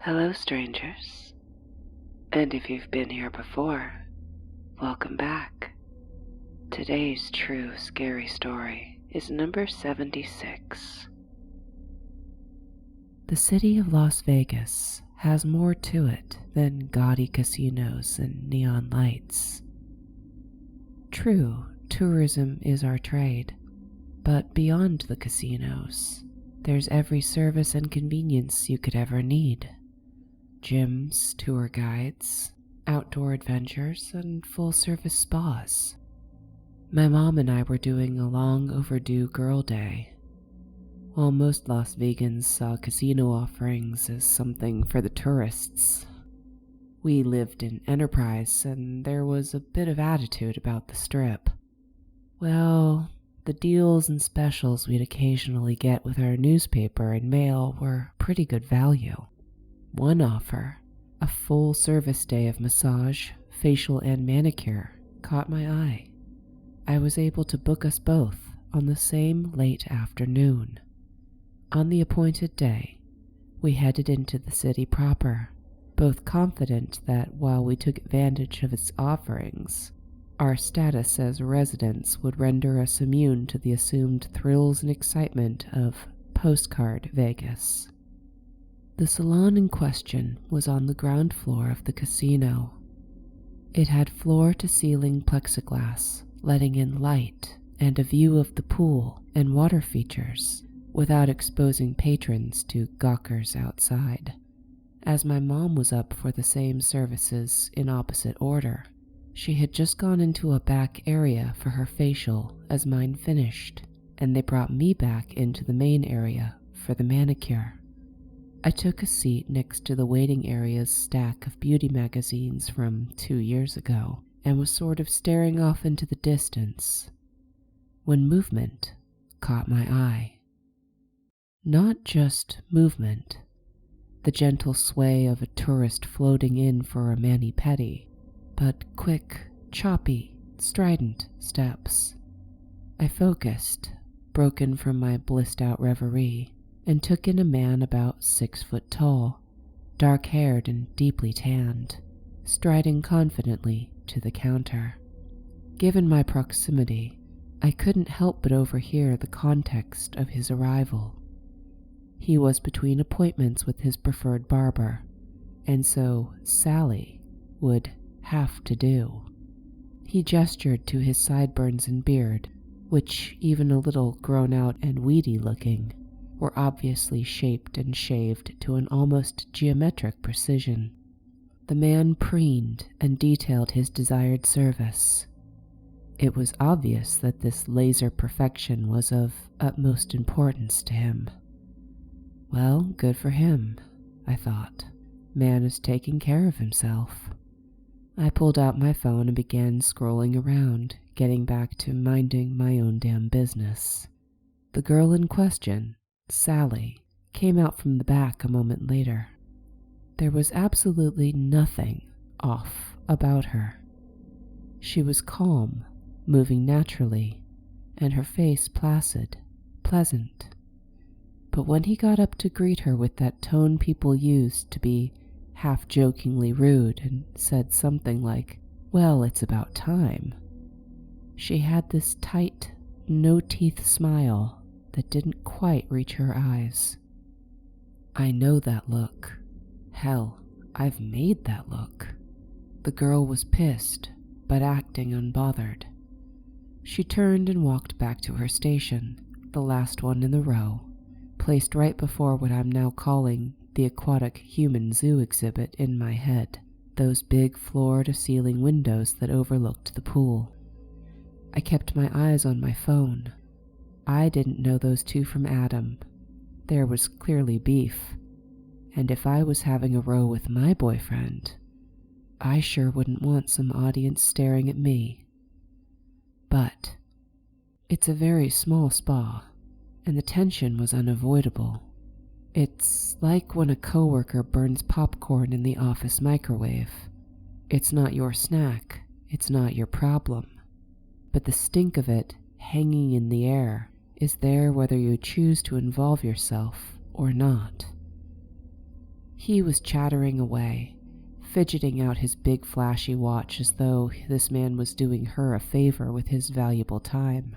Hello, strangers. And if you've been here before, welcome back. Today's true scary story is number 76. The city of Las Vegas has more to it than gaudy casinos and neon lights. True, tourism is our trade, but beyond the casinos, there's every service and convenience you could ever need. Gyms, tour guides, outdoor adventures, and full-service spas. My mom and I were doing a long overdue girl day. While most Las Vegans saw casino offerings as something for the tourists, we lived in Enterprise and there was a bit of attitude about the strip. Well, the deals and specials we'd occasionally get with our newspaper and mail were pretty good value. One offer, a full service day of massage, facial, and manicure, caught my eye. I was able to book us both on the same late afternoon. On the appointed day, we headed into the city proper, both confident that while we took advantage of its offerings, our status as residents would render us immune to the assumed thrills and excitement of postcard Vegas. The salon in question was on the ground floor of the casino. It had floor-to-ceiling plexiglass, letting in light and a view of the pool and water features without exposing patrons to gawkers outside. As my mom was up for the same services in opposite order, she had just gone into a back area for her facial as mine finished, and they brought me back into the main area for the manicure. I took a seat next to the waiting area's stack of beauty magazines from 2 years ago and was sort of staring off into the distance when movement caught my eye. Not just movement, the gentle sway of a tourist floating in for a mani-pedi, but quick, choppy, strident steps. I focused, broken from my blissed-out reverie, and took in a man about 6 foot tall, dark-haired and deeply tanned, striding confidently to the counter. Given my proximity, I couldn't help but overhear the context of his arrival. He was between appointments with his preferred barber, and so Sally would have to do. He gestured to his sideburns and beard, which, even a little grown out and weedy looking, were obviously shaped and shaved to an almost geometric precision. The man preened and detailed his desired service. It was obvious that this laser perfection was of utmost importance to him. Well, good for him, I thought. Man is taking care of himself. I pulled out my phone and began scrolling around, getting back to minding my own damn business. The girl in question, Sally, came out from the back a moment later. There was absolutely nothing off about her. She was calm, moving naturally, and her face placid, pleasant. But when he got up to greet her with that tone people used to be half-jokingly rude and said something like, "Well, it's about time," she had this tight, no-teeth smile that didn't quite reach her eyes. I know that look. Hell, I've made that look. The girl was pissed, but acting unbothered. She turned and walked back to her station, the last one in the row, placed right before what I'm now calling the aquatic human zoo exhibit in my head, those big floor-to-ceiling windows that overlooked the pool. I kept my eyes on my phone. I didn't know those two from Adam. There was clearly beef, and if I was having a row with my boyfriend, I sure wouldn't want some audience staring at me. But it's a very small spa, and the tension was unavoidable. It's like when a coworker burns popcorn in the office microwave. It's not your snack, it's not your problem, but the stink of it hanging in the air is there whether you choose to involve yourself or not. He was chattering away, fidgeting out his big flashy watch as though this man was doing her a favor with his valuable time.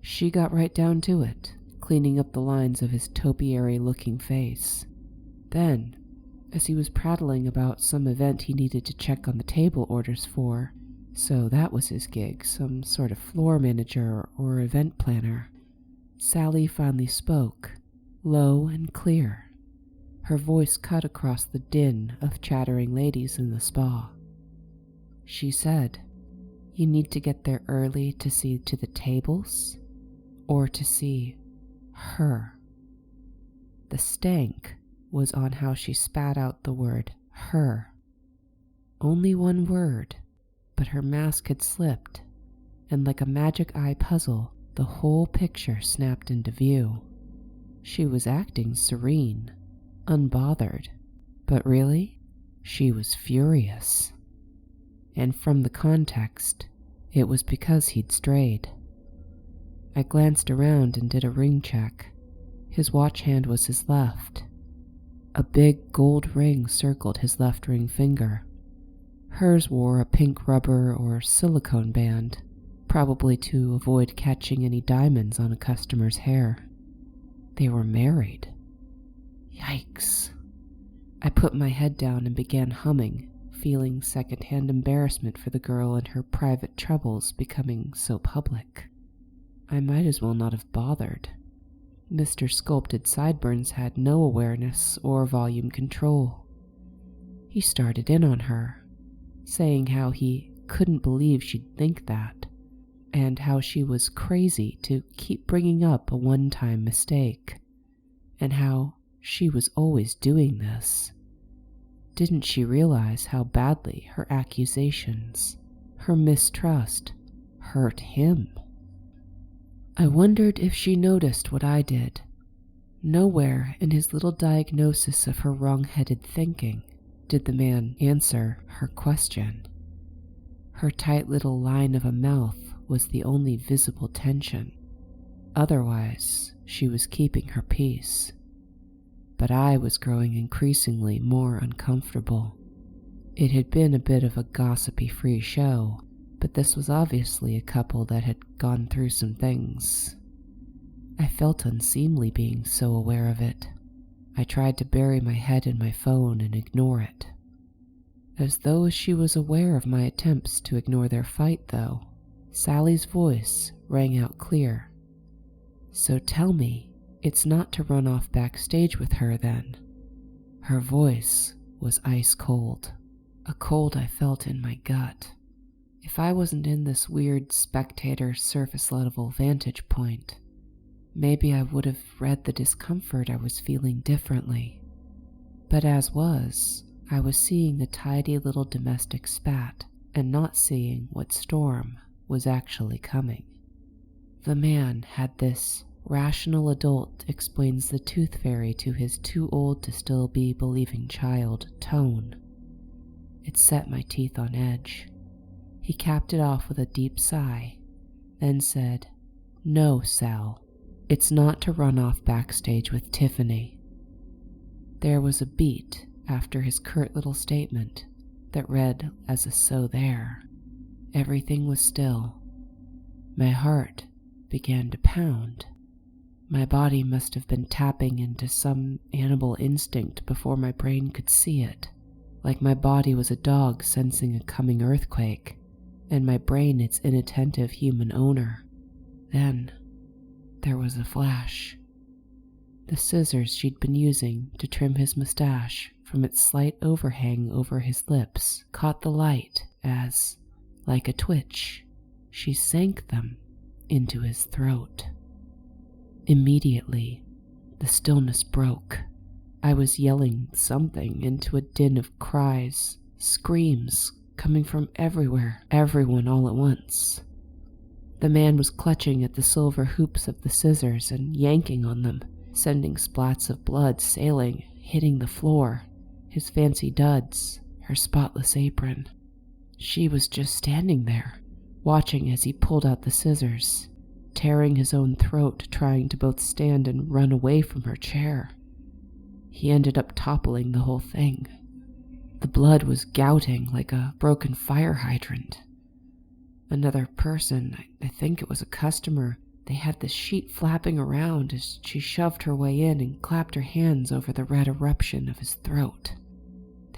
She got right down to it, cleaning up the lines of his topiary-looking face. Then, as he was prattling about some event he needed to check on the table orders for, so that was his gig, some sort of floor manager or event planner, Sally finally spoke, low and clear. Her voice cut across the din of chattering ladies in the spa. She said, "You need to get there early to see to the tables, or to see her." The stank was on how she spat out the word her. Only one word, but her mask had slipped, and like a magic eye puzzle, the whole picture snapped into view. She was acting serene, unbothered, but really, she was furious. And from the context, it was because he'd strayed. I glanced around and did a ring check. His watch hand was his left. A big gold ring circled his left ring finger. Hers wore a pink rubber or silicone band, probably to avoid catching any diamonds on a customer's hair. They were married. Yikes. I put my head down and began humming, feeling secondhand embarrassment for the girl and her private troubles becoming so public. I might as well not have bothered. Mr. Sculpted Sideburns had no awareness or volume control. He started in on her, saying how he couldn't believe she'd think that, and how she was crazy to keep bringing up a one-time mistake, and how she was always doing this. Didn't she realize how badly her accusations, her mistrust, hurt him? I wondered if she noticed what I did. Nowhere in his little diagnosis of her wrong-headed thinking did the man answer her question. Her tight little line of a mouth was the only visible tension. Otherwise, she was keeping her peace. But I was growing increasingly more uncomfortable. It had been a bit of a gossipy-free show, but this was obviously a couple that had gone through some things. I felt unseemly being so aware of it. I tried to bury my head in my phone and ignore it. As though she was aware of my attempts to ignore their fight, though, Sally's voice rang out clear. "So tell me, it's not to run off backstage with her, then?" Her voice was ice cold, a cold I felt in my gut. If I wasn't in this weird spectator surface level vantage point, maybe I would have read the discomfort I was feeling differently. But as was, I was seeing the tidy little domestic spat and not seeing what storm was actually coming. The man had this rational adult explains the tooth fairy to his too old to still be believing child tone. It set my teeth on edge. He capped it off with a deep sigh, then said, "No, Sal, it's not to run off backstage with Tiffany." There was a beat after his curt little statement that read as a "so there." Everything was still. My heart began to pound. My body must have been tapping into some animal instinct before my brain could see it, like my body was a dog sensing a coming earthquake, and my brain its inattentive human owner. Then, there was a flash. The scissors she'd been using to trim his mustache from its slight overhang over his lips caught the light as, like a twitch, she sank them into his throat. Immediately, the stillness broke. I was yelling something into a din of cries, screams coming from everywhere, everyone all at once. The man was clutching at the silver hoops of the scissors and yanking on them, sending splats of blood sailing, hitting the floor, his fancy duds, her spotless apron. She was just standing there, watching as he pulled out the scissors, tearing his own throat, trying to both stand and run away from her chair. he ended up toppling the whole thing. The blood was gouting like a broken fire hydrant. Another person, I think it was a customer, they had the sheet flapping around as she shoved her way in and clapped her hands over the red eruption of his throat.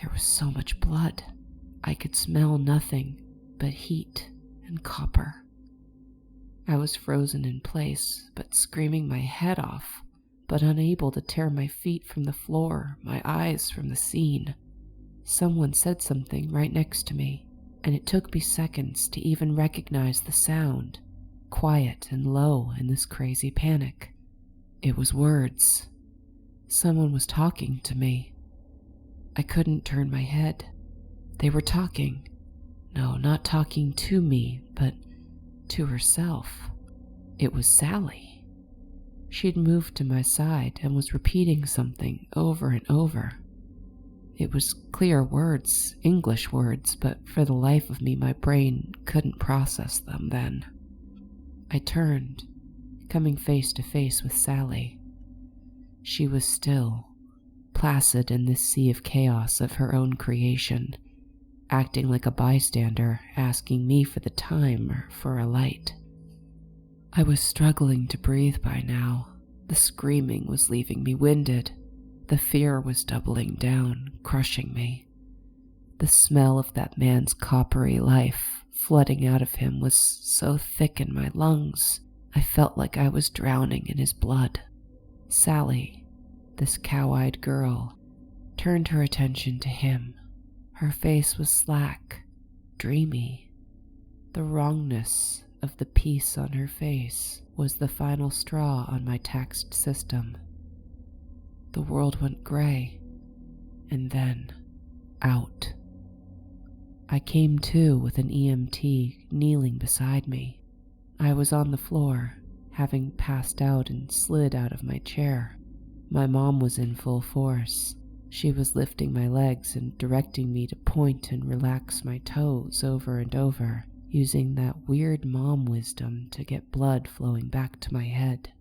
There was so much blood. I could smell nothing but heat and copper. I was frozen in place, but screaming my head off, but unable to tear my feet from the floor, my eyes from the scene. Someone said something right next to me, and it took me seconds to even recognize the sound, quiet and low in this crazy panic. It was words. Someone was talking to me. I couldn't turn my head. They were talking. No, not talking to me, but to herself. It was Sally. She'd moved to my side and was repeating something over and over. It was clear words, English words, but for the life of me, my brain couldn't process them then. I turned, coming face to face with Sally. She was still, placid in this sea of chaos of her own creation, acting like a bystander, asking me for the time or for a light. I was struggling to breathe by now. The screaming was leaving me winded. The fear was doubling down, crushing me. The smell of that man's coppery life flooding out of him was so thick in my lungs, I felt like I was drowning in his blood. Sally, this cow-eyed girl, turned her attention to him. Her face was slack, dreamy. The wrongness of the piece on her face was the final straw on my taxed system. The world went gray, and then out. I came to with an EMT kneeling beside me. I was on the floor, having passed out and slid out of my chair. My mom was in full force. She was lifting my legs and directing me to point and relax my toes over and over, using that weird mom wisdom to get blood flowing back to my head.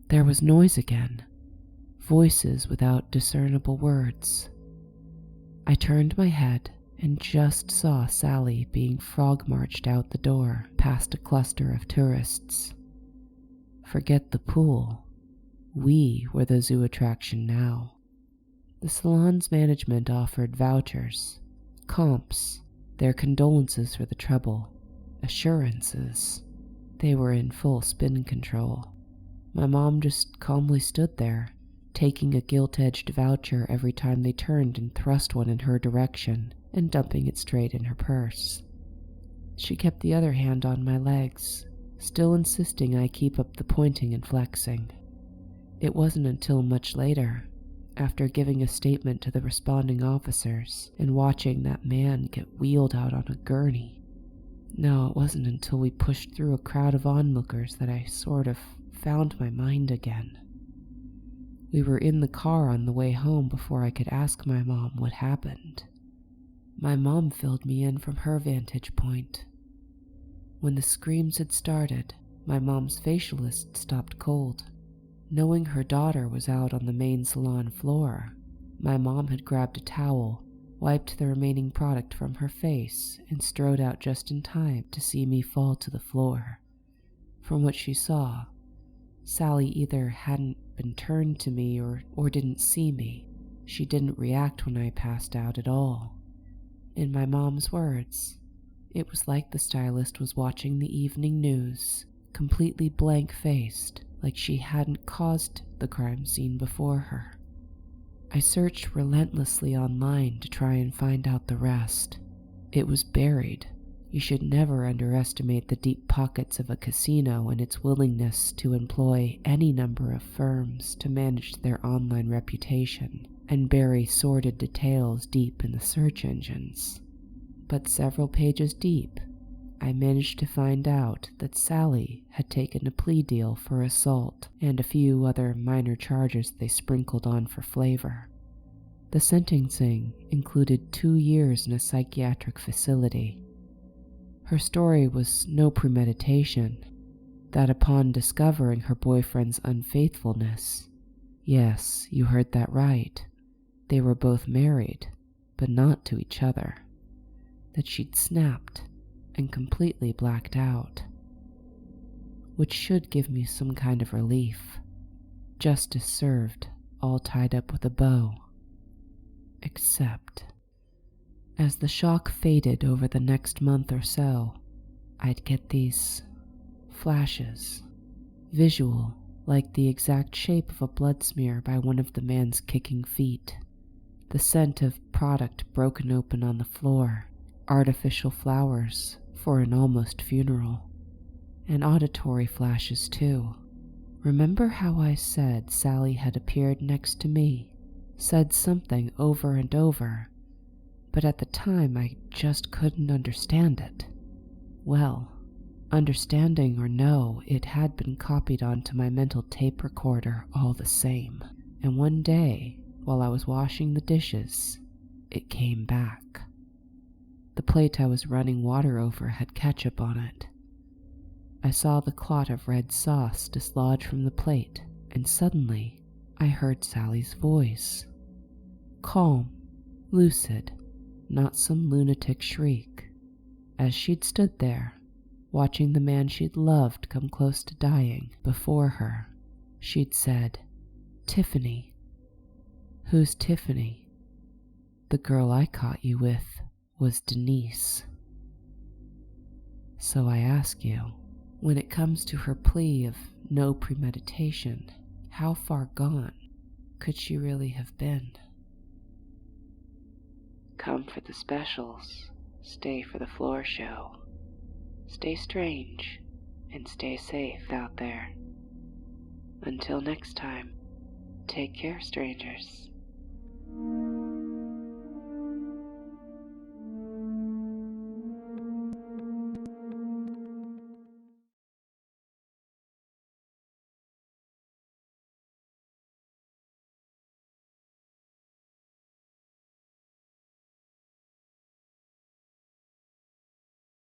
There was noise again, voices without discernible words. I turned my head and just saw Sally being frog-marched out the door past a cluster of tourists. Forget the pool. We were the zoo attraction now. The salon's management offered vouchers, comps, their condolences for the trouble, assurances. They were in full spin control. My mom just calmly stood there, taking a gilt-edged voucher every time they turned and thrust one in her direction, and dumping it straight in her purse. She kept the other hand on my legs, still insisting I keep up the pointing and flexing. It wasn't until much later, after giving a statement to the responding officers and watching that man get wheeled out on a gurney. No, it wasn't until we pushed through a crowd of onlookers that I sort of found my mind again. We were in the car on the way home before I could ask my mom what happened. My mom filled me in from her vantage point. When the screams had started, my mom's facialist stopped cold. Knowing her daughter was out on the main salon floor, my mom had grabbed a towel, wiped the remaining product from her face, and strode out just in time to see me fall to the floor. From what she saw, Sally either hadn't been turned to me or didn't see me. She didn't react when I passed out at all. In my mom's words, it was like the stylist was watching the evening news, completely blank-faced, like she hadn't caused the crime scene before her. I searched relentlessly online to try and find out the rest. It was buried. You should never underestimate the deep pockets of a casino and its willingness to employ any number of firms to manage their online reputation and bury sordid details deep in the search engines. But several pages deep, I managed to find out that Sally had taken a plea deal for assault and a few other minor charges they sprinkled on for flavor. The sentencing included 2 years in a psychiatric facility. Her story was no premeditation, that upon discovering her boyfriend's unfaithfulness, Yes, you heard that right. They were both married, but not to each other. That she'd snapped and completely blacked out. Which should give me some kind of relief. Justice served, all tied up with a bow. Except, as the shock faded over the next month or so, I'd get these flashes, visual, like the exact shape of a blood smear by one of the man's kicking feet, the scent of product broken open on the floor, artificial flowers for an almost funeral, and auditory flashes too. Remember how I said Sally had appeared next to me, said something over and over, but at the time I just couldn't understand it? Well, understanding or no, it had been copied onto my mental tape recorder all the same, and one day, while I was washing the dishes, it came back. The plate I was running water over had ketchup on it. I saw the clot of red sauce dislodge from the plate, and suddenly I heard Sally's voice. Calm, lucid, not some lunatic shriek. As she'd stood there, watching the man she'd loved come close to dying before her, she'd said, "Tiffany." "Who's Tiffany?" "The girl I caught you with was Denise." So I ask you, when it comes to her plea of no premeditation, how far gone could she really have been? Come for the specials, stay for the floor show. Stay strange and stay safe out there. Until next time, take care, strangers.